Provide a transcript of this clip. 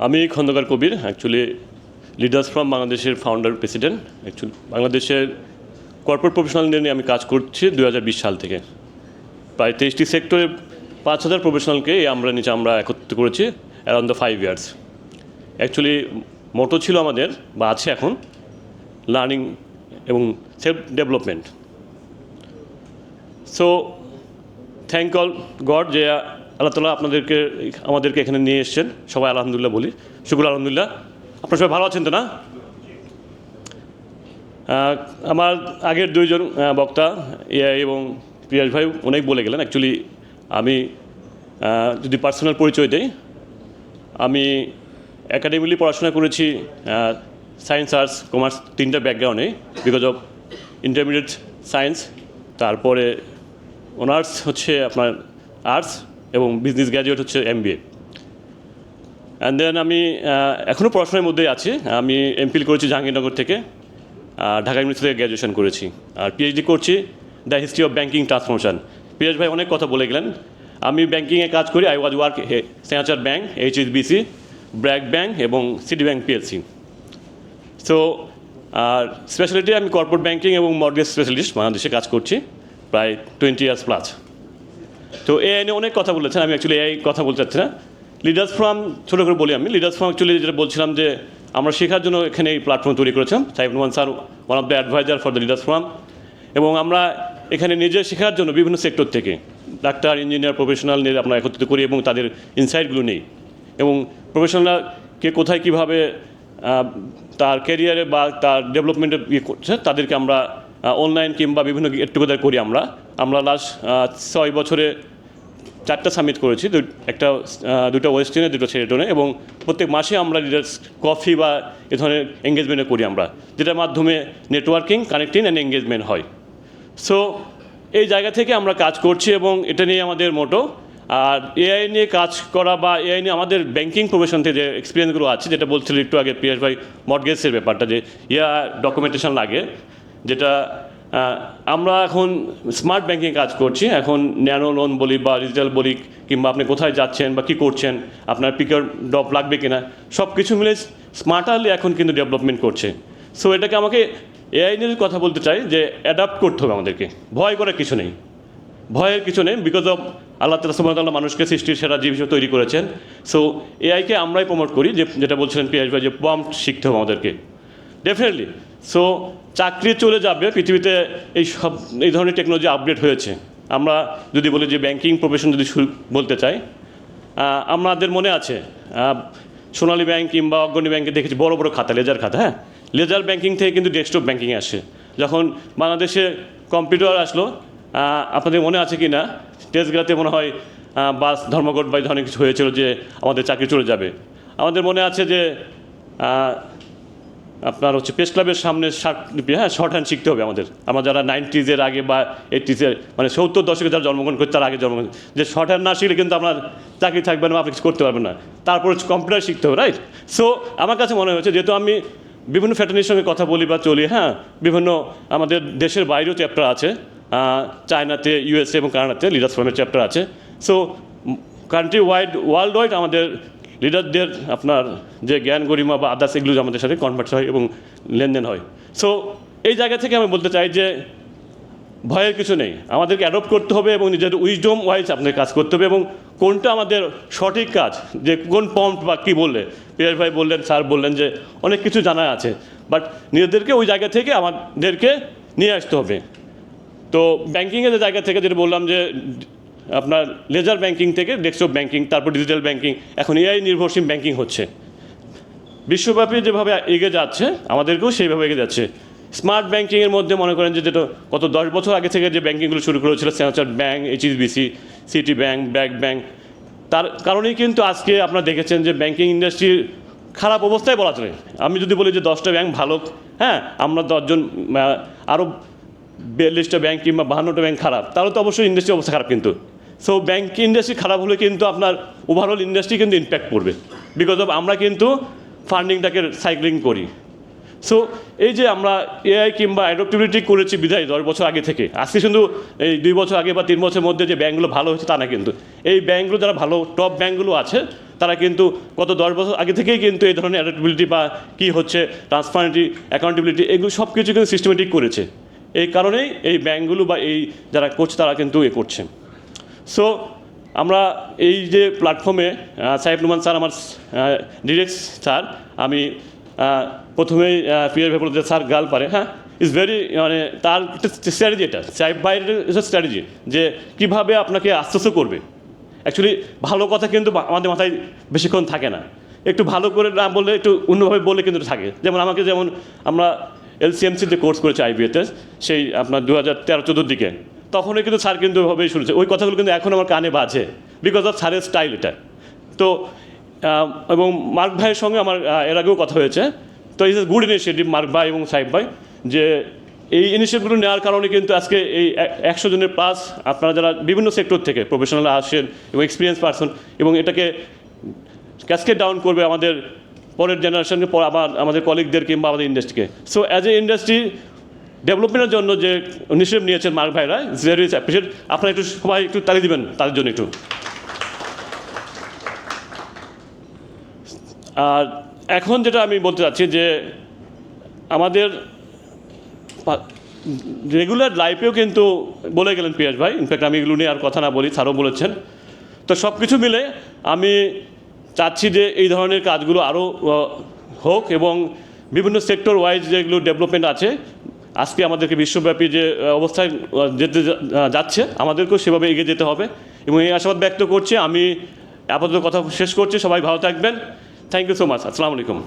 আমি খন্দকার কবির, actually leaders from বাংলাদেশের founder president. Actually বাংলাদেশের কর্পোরেট প্রফেশনালদের নিয়ে আমি কাজ করছি 2020 সাল থেকে। প্রায় 23টি সেক্টরে 5,000 প্রফেশনালকে আমরা একত্রিত করেছি অ্যারাউন্ড দ্য 5 ইয়ার্স। অ্যাকচুয়ালি মোটো ছিল আমাদের, বা আছে এখন, লার্নিং এবং self development. So thank all god যে আল্লাহ তাআলা আমাদেরকে এখানে নিয়ে এসেছেন। সবাই আলহামদুলিল্লাহ বলি, শুকুর আলহামদুলিল্লাহ। আপনারা সবাই ভালো আছেন তো না? আমার আগের দুইজন বক্তা এআই এবং প্রিয়াস ভাই অনেক বলে গেলেন। অ্যাকচুয়ালি আমি যদি পার্সোনাল পরিচয় দেই, আমি একাডেমিলি পড়াশোনা করেছি সায়েন্স, আর্টস, কমার্স, তিনটা ব্যাকগ্রাউন্ডে বিকজ অফ ইন্টারমিডিয়েট সায়েন্স, তারপরে অনার্স হচ্ছে আপনার আর্টস এবং বিজনেস গ্র্যাজুয়েট হচ্ছে MBA। অ্যান্ড দেন আমি এখনও পড়াশোনার মধ্যেই আছি। আমি এমফিল করেছি জাহাঙ্গীরনগর থেকে, ঢাকা ইউনিভার্সিটি থেকে গ্র্যাজুয়েশন করেছি, আর পিএইচডি করছি the history of banking transformation. PS ভাই অনেক কথা বলে গেলেন। আমি ব্যাঙ্কিংয়ে কাজ করি। I was work standard bank, HSBC, BRAC bank এবং সিটি ব্যাঙ্ক PLC। সো আর স্পেশালিটি আমি কর্পোরেট ব্যাঙ্কিং এবং মর্টগেজ স্পেশালিস্ট বাংলাদেশে কাজ করছি প্রায় 20 ইয়ার্স প্লাস। তো এআই নিয়ে অনেক কথা বলেছেন, আমি অ্যাকচুয়ালি এআই কথা বলতে চাচ্ছি না। লিডার্স ফ্রম ছোটো করে বলি, আমি লিডার্স ফ্রম অ্যাকচুয়ালি যেটা বলছিলাম যে আমরা শেখার জন্য এখানে এই প্ল্যাটফর্ম তৈরি করেছিলাম। Saif Noman sir one of the advisor for the leaders from, এবং আমরা এখানে নিজে শেখার জন্য বিভিন্ন সেক্টর থেকে ডাক্তার, ইঞ্জিনিয়ার, প্রফেশনাল নিয়ে আমরা একত্রিত করি এবং তাদের ইনসাইটগুলো নেই, এবং প্রফেশনালরা কে কোথায় কীভাবে তার ক্যারিয়ারে বা তার ডেভেলপমেন্টে করছে তাদেরকে আমরা অনলাইন কিংবা বিভিন্ন গেট টুগেদার করি। আমরা লাস্ট 6 বছরে 4টা সামিট করেছি, দুটো ওয়েস্টার্নে, দুটো সেরেটনে, এবং প্রত্যেক মাসে আমরা লিডার্স কফি বা এ ধরনের এঙ্গেজমেন্টে করি আমরা, যেটার মাধ্যমে নেটওয়ার্কিং, কানেক্টিং অ্যান্ড এঙ্গেজমেন্ট হয়। সো এই জায়গা থেকে আমরা কাজ করছি এবং এটা নিয়ে আমাদের মোটো। আর এআই নিয়ে কাজ করা বা এআই নিয়ে আমাদের ব্যাঙ্কিং প্রফেশন থেকে যে এক্সপিরিয়েন্সগুলো আছে, যেটা বলছিল একটু আগে পিয়াস ভাই, মর্টগেজের ব্যাপারটা, যে ডকুমেন্টেশন লাগে, যেটা আমরা এখন স্মার্ট ব্যাঙ্কিং কাজ করছি। এখন ন্যানো লোন বলি বা ডিজিটাল বলি, কিংবা আপনি কোথায় যাচ্ছেন বা কী করছেন, আপনার পিকার ড্রপ লাগবে কিনা, সব কিছু মিলে স্মার্টারলি এখন কিন্তু ডেভেলপমেন্ট করছে। সো এটাকে আমাকে এআই নিয়ে কথা বলতে চাই যে অ্যাডাপ্ট করতে হবে আমাদেরকে। ভয় করার কিছু নেই, ভয়ের কিছু নেই, বিকজ অফ আল্লাহ তাআলা সুবহানাহু ওয়া তাআলা মানুষকে সৃষ্টির সেরা জীব হিসেবে তৈরি করেছেন। সো এআইকে আমরাই প্রমোট করি, যেটা বলছিলেন পিয়াস ভাই, যে প্রম্পট শিখতে হবে আমাদেরকে ডেফিনেটলি। সো চাকরি চলে যাবে পৃথিবীতে, এই ধরনের টেকনোলজি আপডেট হয়েছে। আমরা যদি বলি যে ব্যাঙ্কিং প্রফেশন যদি বলতে চাই, আমাদের মনে আছে সোনালী ব্যাংক কিংবা অগ্রণী ব্যাংকে দেখেছি বড় বড় খাতা, লেজার খাতা। হ্যাঁ, লেজার ব্যাঙ্কিং থেকে কিন্তু ডেস্কটপ ব্যাঙ্কিংয়ে আসে। যখন বাংলাদেশে কম্পিউটার আসলো, আপনাদের মনে আছে কি না, তেজগাঁতে মনে হয় বাস ধর্মঘট বা ধরনের কিছু হয়েছিল যে আমাদের চাকরি চলে যাবে। আমাদের মনে আছে যে আপনার হচ্ছে প্রেস ক্লাবের সামনে শর্ট হ্যান্ড শিখতে হবে আমরা যারা 90s আগে বা 80s মানে 70 দশকে যারা জন্মগ্রহণ করছে, তার আগে জন্মগ্রহণ, যে শর্ট হ্যান্ড না শিখলে কিন্তু আপনার চাকরি থাকবে না, আপনি কিছু করতে পারবেন না। তারপর কম্পিউটার শিখতে হবে, রাইট? সো আমার কাছে মনে হয়েছে, যেহেতু আমি বিভিন্ন ফ্যাটার্নির সঙ্গে কথা বলি বা চলি, হ্যাঁ, বিভিন্ন আমাদের দেশের বাইরেও চ্যাপ্টার আছে, চায়নাতে, USA এবং কানাডাতে লিডার্স ফোরামের চ্যাপ্টার আছে। So country wide, world wide আমাদের লিডারদের আপনার যে জ্ঞান গরিমা বা আদার্স এগুলো আমাদের সাথে কনভার্ট হয় এবং লেনদেন হয়। সো এই জায়গা থেকে আমি বলতে চাই যে ভয়ের কিছু নেই, আমাদেরকে অ্যাডপ্ট করতে হবে এবং নিজের উইজডম ওয়াইজ আপনাদের কাজ করতে হবে, এবং কোনটা আমাদের সঠিক কাজ, যে কোন পম্প বা কী বললে পিয়াস ভাই বললেন, স্যার বললেন যে অনেক কিছু জানা আছে, বাট নিজেদেরকে ওই জায়গা থেকে আমাদেরকে নিয়ে আসতে হবে। তো ব্যাঙ্কিংয়ের জায়গা থেকে যেটা বললাম যে আপনার লেজার ব্যাঙ্কিং থেকে ডেস্কটপ ব্যাঙ্কিং, তারপর ডিজিটাল ব্যাঙ্কিং, এখন এআই নির্ভরশীল ব্যাঙ্কিং হচ্ছে। বিশ্বব্যাপী যেভাবে এগিয়ে যাচ্ছে, আমাদেরকেও সেইভাবে এগিয়ে যাচ্ছে। স্মার্ট ব্যাঙ্কিংয়ের মধ্যে মনে করেন যে যেটা গত 10 বছর আগে থেকে যে ব্যাঙ্কিংগুলো শুরু করেছিল, standard bank, HSBC, city bank, BRAC bank, তার কারণেই কিন্তু আজকে আপনারা দেখেছেন যে ব্যাঙ্কিং ইন্ডাস্ট্রির খারাপ অবস্থায় বলা চলে। আমি যদি বলি যে 10টা ব্যাঙ্ক ভালো, হ্যাঁ, আমরা 10 জন, আরও 42টা ব্যাঙ্ক কিংবা 52টা ব্যাঙ্ক খারাপ, তাহলে তো অবশ্যই ইন্ডাস্ট্রির অবস্থা খারাপ। কিন্তু সো ব্যাঙ্ক ইন্ডাস্ট্রি খারাপ হলে কিন্তু আপনার ওভারঅল ইন্ডাস্ট্রি কিন্তু ইম্প্যাক্ট পড়বে, বিকজ অফ আমরা কিন্তু ফান্ডিংটাকে সাইক্লিং করি। সো এই যে আমরা এআই কিংবা অ্যাডাপ্টেবিলিটি করেছি বিধায় 10 বছর আগে থেকে, আজকে শুধু এই 2 বছর আগে বা 3 বছরের মধ্যে যে ব্যাঙ্কগুলো ভালো হয়েছে তা না, কিন্তু এই ব্যাঙ্কগুলো যারা ভালো টপ ব্যাঙ্কগুলো আছে তারা কিন্তু গত 10 বছর আগে থেকেই কিন্তু এই ধরনের অ্যাডাপ্টেবিলিটি বা কী হচ্ছে ট্রান্সপারেন্টি, অ্যাকাউন্টেবিলিটি এগুলো সব কিছু কিন্তু সিস্টেমেটিক করেছে। এই কারণেই এই ব্যাঙ্কগুলো বা এই যারা করছে তারা কিন্তু করছে। সো আমরা এই যে প্ল্যাটফর্মে সাইফ নুমান স্যার আমার ডিরেক্ট স্যার, আমি প্রথমেই পিয়ার ভাই বলতে স্যার গাল পারে, হ্যাঁ ইজ ভেরি মানে তার একটা স্ট্র্যাটেজি, এটা সাইফ ভাইয়ের স্ট্র্যাটেজি যে কীভাবে আপনাকে আশ্বস্ত করবে। অ্যাকচুয়ালি ভালো কথা কিন্তু আমাদের মাথায় বেশিক্ষণ থাকে না, একটু ভালো করে না বললে একটু অন্যভাবে বললে কিন্তু থাকে। যেমন আমরা LCMC-তে কোর্স করেছি IBA-তে, সেই আপনার 2013-14 দিকে, তখনই কিন্তু স্যার কিন্তু ওভাবেই শুনেছে। ওই কথাগুলো কিন্তু এখন আমার কানে বাজে বিকজ অফ স্যারের স্টাইল এটা। তো এবং মার্ক ভাইয়ের সঙ্গে আমার এর আগেও কথা হয়েছে। তো is a good initiative mark ভাই এবং সাহেব ভাই, যে এই ইনিশিয়েটিভগুলো নেওয়ার কারণে কিন্তু আজকে এই 100 জনের প্লাস আপনারা যারা বিভিন্ন সেক্টর থেকে প্রফেশনাল আসেন এবং এক্সপিরিয়েন্স পারসন, এবং এটাকে ক্যাসকেড ডাউন করবে আমাদের পরের জেনারেশনকে, আবার আমাদের কলিগদের কিংবা আমাদের ইন্ডাস্ট্রিকে। সো অ্যাজ এ ইন্ডাস্ট্রি ডেভেলপমেন্টের জন্য যে ইনিশিয়েটিভ নিয়েছেন মার্ক ভাইরা, ভেরি অ্যাপ্রিশিয়েট। আপনারা একটু সবাই একটু তালি দিবেন তাদের জন্য একটু। আর এখন যেটা আমি বলতে চাচ্ছি যে আমাদের রেগুলার লাইফেও কিন্তু বলে গেলেন পিয়াস ভাই, ইনফ্যাক্ট আমি এগুলো নিয়ে আর কথা না বলি, স্যারও বলেছেন। তো সব কিছু মিলে আমি চাচ্ছি যে এই ধরনের কাজগুলো আরও হোক এবং বিভিন্ন সেক্টর ওয়াইজ যেগুলো ডেভেলপমেন্ট আছে আজকে আমাদেরকে বিশ্বব্যাপী যে অবস্থায় যেতে যাচ্ছে, আমাদেরকেও সেভাবে এগিয়ে যেতে হবে এবং এই আশাবাদ ব্যক্ত করছি। আমি আপাতত কথা শেষ করছি, সবাই ভালো থাকবেন। Thank you so much. আসসালামু আলাইকুম।